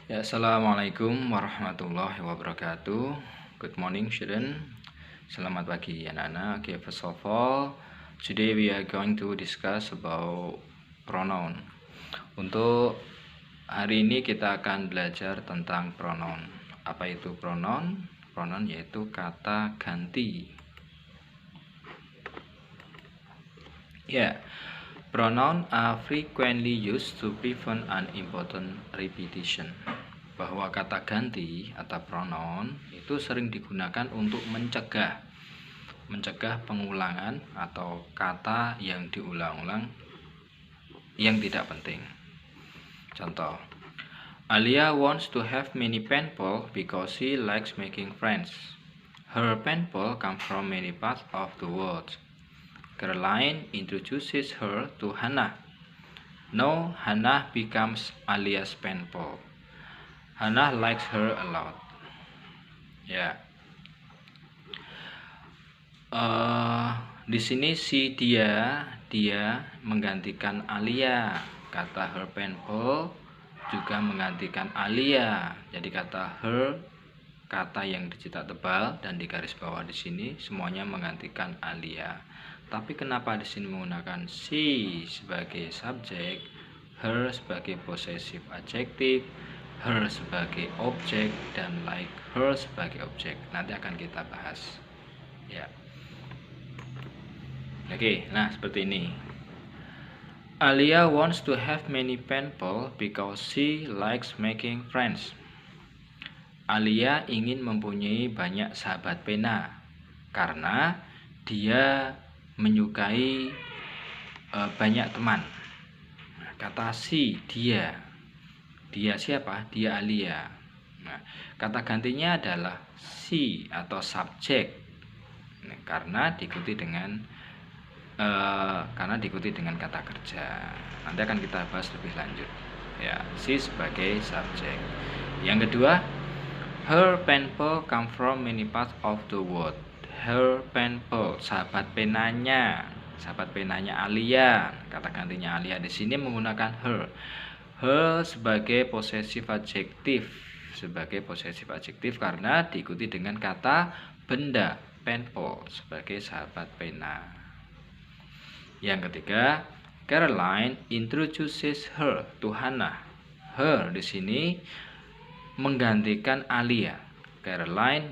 Ya, assalamualaikum warahmatullahi wabarakatuh. Good morning, student. Selamat pagi, anak-anak. Okay, first of all, today we are going to discuss about pronoun. Untuk hari ini kita akan belajar tentang pronoun. Apa itu pronoun? Pronoun yaitu kata ganti. Ya, pronoun are frequently used to prevent unimportant repetition. Bahwa kata ganti atau pronoun itu sering digunakan untuk mencegah pengulangan atau kata yang diulang-ulang yang tidak penting. Contoh, Alia wants to have many pen pals because she likes making friends. Her pen pal come from many parts of the world. Caroline introduces her to Hannah. Now Hannah becomes Alia's pen pal. Hannah likes her a lot. Ya. Di sini si dia menggantikan Alia. Kata her pen pal juga menggantikan Alia. Jadi kata her, kata yang dicetak tebal dan di garis bawah di sini semuanya menggantikan Alia. Tapi kenapa di sini menggunakan she sebagai subjek, her sebagai possessive adjective, her sebagai objek, dan like her sebagai objek? Nanti akan kita bahas. Ya. Oke, nah seperti ini. Alia wants to have many pen pals because she likes making friends. Alia ingin mempunyai banyak sahabat pena karena dia menyukai banyak teman. Kata si dia siapa? Dia Alia. Nah, kata gantinya adalah si atau subjek, karena diikuti dengan kata kerja. Nanti akan kita bahas lebih lanjut. Ya, si sebagai subjek. Yang kedua, her pen pal come from many parts of the world. Her pen pal, sahabat penanya Alia. Kata gantinya Alia di sini menggunakan her. Her sebagai possessive adjektif karena diikuti dengan kata benda, pen pal sebagai sahabat pena. Yang ketiga, Caroline introduces her to Hannah. Her di sini menggantikan Alia. Caroline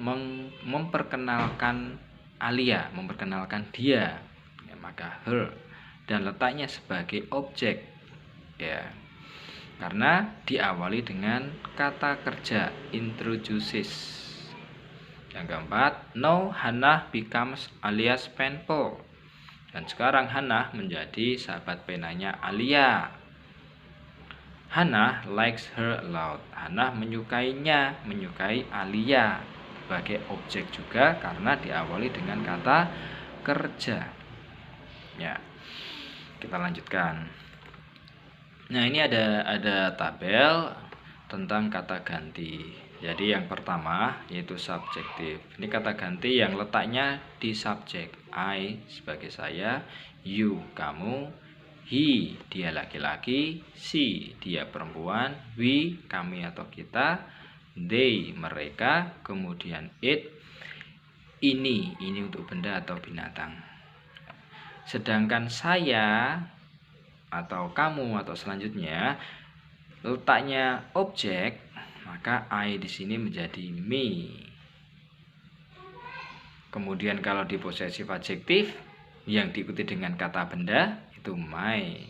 memperkenalkan Alia, memperkenalkan dia. Ya, maka her, dan letaknya sebagai objek. Ya. Karena diawali dengan kata kerja introduces. Yang keempat, now Hannah becomes Alia's pen pal. Dan sekarang Hannah menjadi sahabat penanya Alia. Hannah likes her a lot. Hannah menyukai Alia sebagai objek juga karena diawali dengan kata kerja. Ya, kita lanjutkan. Nah, ini ada tabel tentang kata ganti. Jadi yang pertama yaitu subjektif. Ini kata ganti yang letaknya di subjek. I sebagai saya, you kamu, he dia laki-laki, she dia perempuan, we kami atau kita, they mereka, kemudian it ini untuk benda atau binatang. Sedangkan saya atau kamu atau selanjutnya letaknya objek, maka I di sini menjadi me. Kemudian kalau di possessive adjektif yang diikuti dengan kata benda itu my.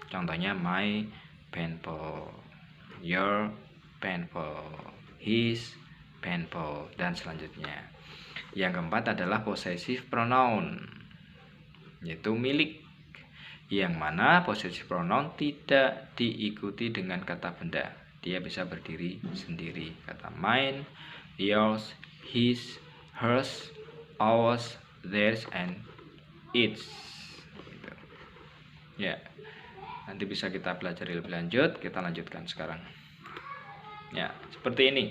Contohnya my pen pal, your pen pal, his pen pal, dan selanjutnya. Yang keempat adalah possessive pronoun, yaitu milik, yang mana possessive pronoun tidak diikuti dengan kata benda. Dia bisa berdiri sendiri. Kata mine, yours, his, hers, ours, theirs, and its. Gitu. Ya, nanti bisa kita pelajari lebih lanjut. Kita lanjutkan sekarang. Ya, seperti ini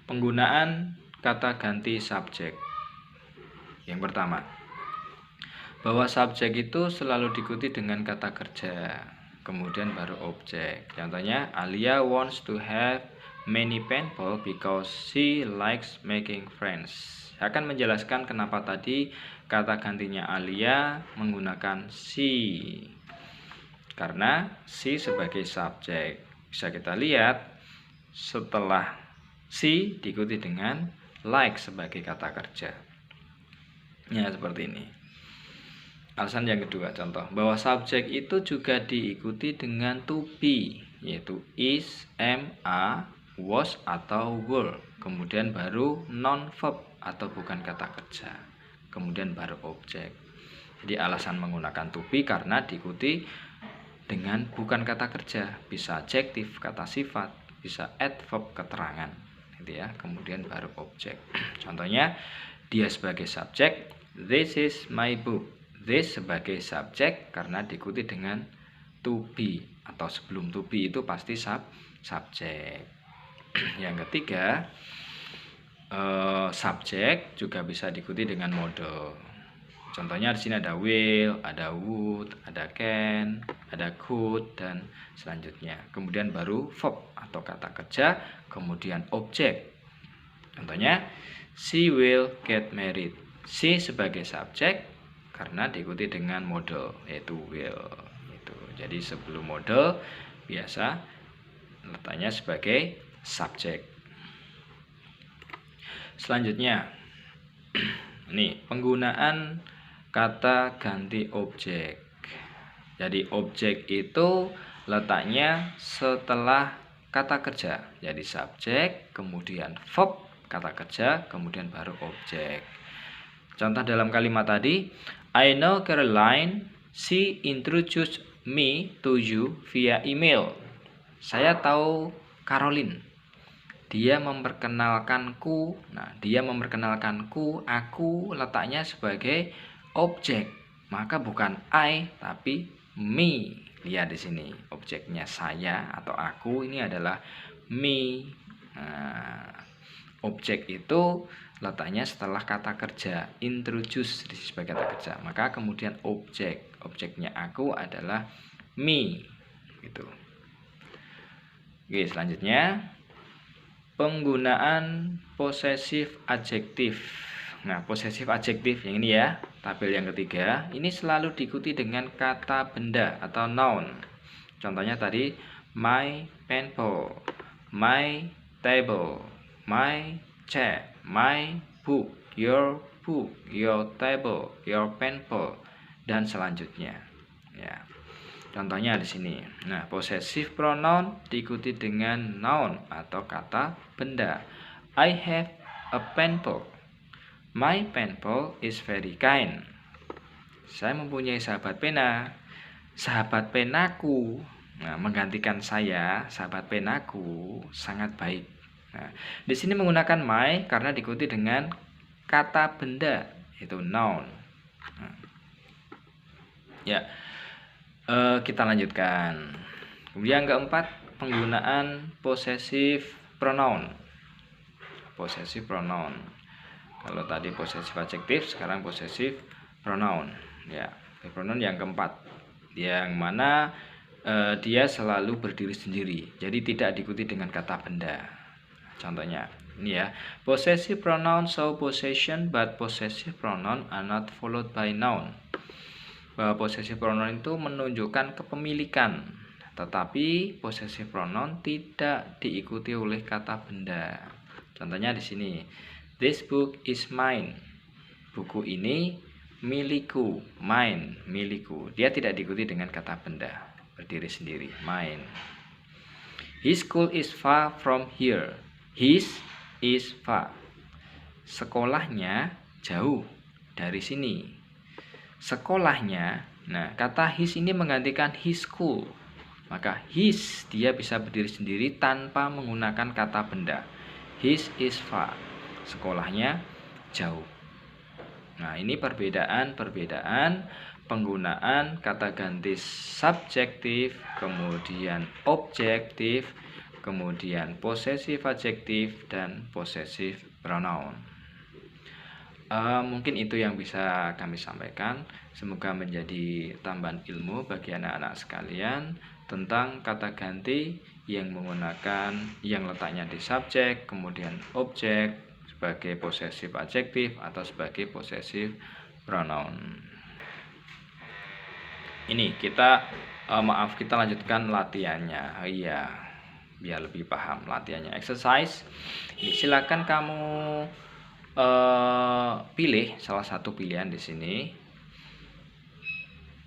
penggunaan kata ganti subjek. Yang pertama, bahwa subjek itu selalu diikuti dengan kata kerja, kemudian baru objek. Contohnya, Alia wants to have many people because she likes making friends. Saya akan menjelaskan kenapa tadi kata gantinya Alia menggunakan she. Karena she sebagai subjek. Bisa kita lihat setelah she diikuti dengan like sebagai kata kerja. Ya, seperti ini. Alasan yang kedua, contoh bahwa subjek itu juga diikuti dengan to be, yaitu is, am, are, was, atau were. Kemudian baru non verb atau bukan kata kerja. Kemudian baru objek. Jadi alasan menggunakan to be karena diikuti dengan bukan kata kerja, bisa adjektif, kata sifat, bisa adverb, keterangan, gitu ya. Kemudian baru objek. Contohnya, dia sebagai subjek, this is my book. This sebagai subjek karena diikuti dengan to be atau sebelum to be itu pasti subjek. Yang ketiga, subjek juga bisa diikuti dengan model. Contohnya di sini ada will, ada would, ada can, ada could, dan selanjutnya. Kemudian baru verb atau kata kerja, kemudian objek. Contohnya, she will get married. She sebagai subjek karena diikuti dengan model, yaitu will. Jadi sebelum model biasa letaknya sebagai subjek. Selanjutnya, ini penggunaan kata ganti objek. Jadi objek itu letaknya setelah kata kerja. Jadi subjek, kemudian verb, kata kerja, kemudian baru objek. Contoh dalam kalimat tadi, I know Caroline, she introduced me to you via email. Saya tahu Caroline. Dia memperkenalkanku. Nah, dia memperkenalkanku, aku letaknya sebagai objek. Maka bukan I tapi me. Lihat di sini, objeknya saya atau aku ini adalah me. Nah, objek itu letaknya setelah kata kerja, introduce sebagai kata kerja. Maka kemudian objeknya aku adalah me, gitu. Oke, selanjutnya penggunaan possessive adjektif. Nah, possessive adjektif yang ini ya, tabel yang ketiga, ini selalu diikuti dengan kata benda atau noun. Contohnya tadi my pencil, my table, my chair, my book, your table, your pencil, dan selanjutnya. Ya. Contohnya di sini. Nah, possessive pronoun diikuti dengan noun atau kata benda. I have a pencil. My pencil is very kind. Saya mempunyai sahabat pena. Sahabat penaku, nah, menggantikan saya, sahabat penaku sangat baik. Nah, di sini menggunakan my karena diikuti dengan kata benda, yaitu noun. Nah, ya, kita lanjutkan. Kemudian yang keempat, penggunaan possessive pronoun. Possessive pronoun. Kalau tadi possessive adjektif, sekarang possessive pronoun. Ya, pronoun yang keempat, yang mana dia selalu berdiri sendiri, jadi tidak diikuti dengan kata benda. Contohnya ini ya, possessive pronoun show possession but possessive pronoun are not followed by noun. Bahwa possessive pronoun itu menunjukkan kepemilikan, tetapi possessive pronoun tidak diikuti oleh kata benda. Contohnya di sini, this book is mine. Buku ini milikku, mine, milikku. Dia tidak diikuti dengan kata benda, berdiri sendiri, mine. His school is far from here. His is far. Sekolahnya jauh dari sini. Sekolahnya, nah kata his ini menggantikan his school. Maka his dia bisa berdiri sendiri tanpa menggunakan kata benda. His is far. Sekolahnya jauh. Nah, ini perbedaan penggunaan kata ganti subjektif, kemudian objektif, kemudian possessive adjektif, dan possessive pronoun. Mungkin itu yang bisa kami sampaikan. Semoga menjadi tambahan ilmu bagi anak-anak sekalian tentang kata ganti yang letaknya di subjek, kemudian objek sebagai possessive adjective atau sebagai possessive pronoun. Ini kita kita lanjutkan latihannya. Iya, biar lebih paham latihannya. Exercise. Silakan kamu pilih salah satu pilihan di sini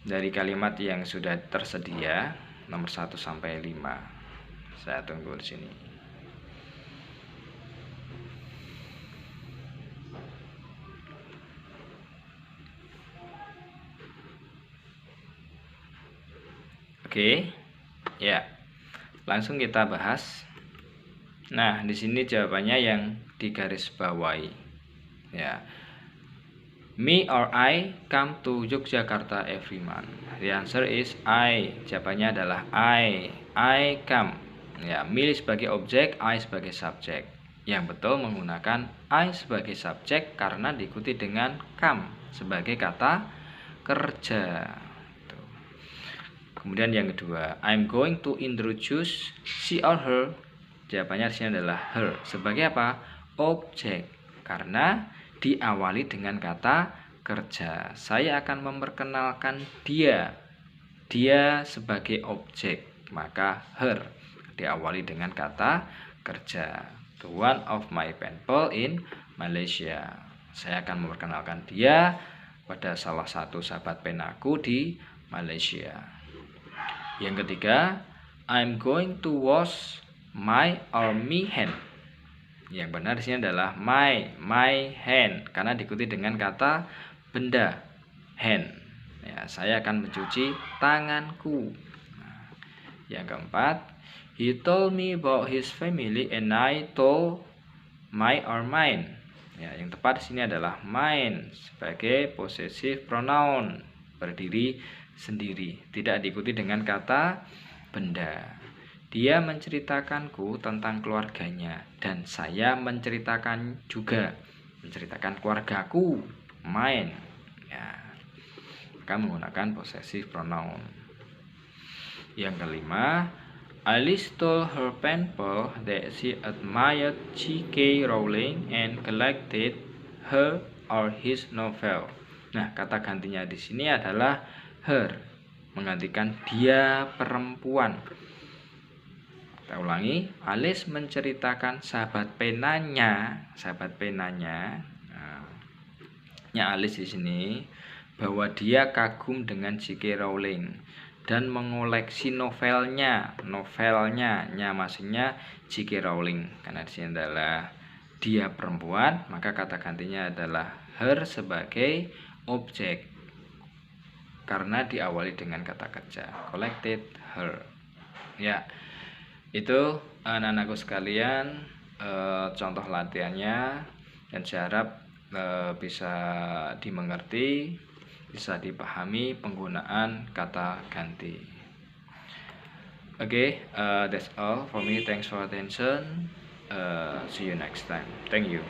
dari kalimat yang sudah tersedia nomor 1 sampai 5. Saya tunggu di sini. Oke. Ya. Langsung kita bahas. Nah, di sini jawabannya yang digarisbawahi. Ya. Me or I come to Yogyakarta every month. The answer is I. Jawabannya adalah I come. Ya, me sebagai objek, I sebagai subjek. Yang betul menggunakan I sebagai subjek karena diikuti dengan come sebagai kata kerja. Kemudian yang kedua, I'm going to introduce she or her. Jawabannya di sini adalah her. Sebagai apa? Objek. Karena diawali dengan kata kerja. Saya akan memperkenalkan dia. Dia sebagai objek. Maka her diawali dengan kata kerja. The one of my pen pal in Malaysia. Saya akan memperkenalkan dia pada salah satu sahabat penaku di Malaysia. Yang ketiga, I'm going to wash my or me hand. Yang benar di sini adalah my hand karena diikuti dengan kata benda hand. Ya, saya akan mencuci tanganku. Nah, yang keempat, he told me about his family and I told my or mine. Ya, yang tepat di sini adalah mine sebagai possessive pronoun, berdiri sendiri, tidak diikuti dengan kata benda. Dia menceritakanku tentang keluarganya dan saya menceritakan keluargaku, mine. Ya, maka menggunakan possessive pronoun. Yang kelima, Alice told her pen pal that she admired J.K. Rowling and collected her or his novel. Nah, kata gantinya di sini adalah her, menggantikan dia perempuan. Kita ulangi, Alice menceritakan sahabat penanya, Alice di sini bahwa dia kagum dengan J.K. Rowling dan mengoleksi novelnya maksudnya J.K. Rowling. Karena di sini adalah dia perempuan, maka kata gantinya adalah her sebagai objek karena diawali dengan kata kerja, collected her. Ya, itu anak-anakku sekalian, contoh latihannya, dan saya harap bisa dimengerti, bisa dipahami penggunaan kata ganti. Okay, that's all for me. Thanks for attention. See you next time. Thank you.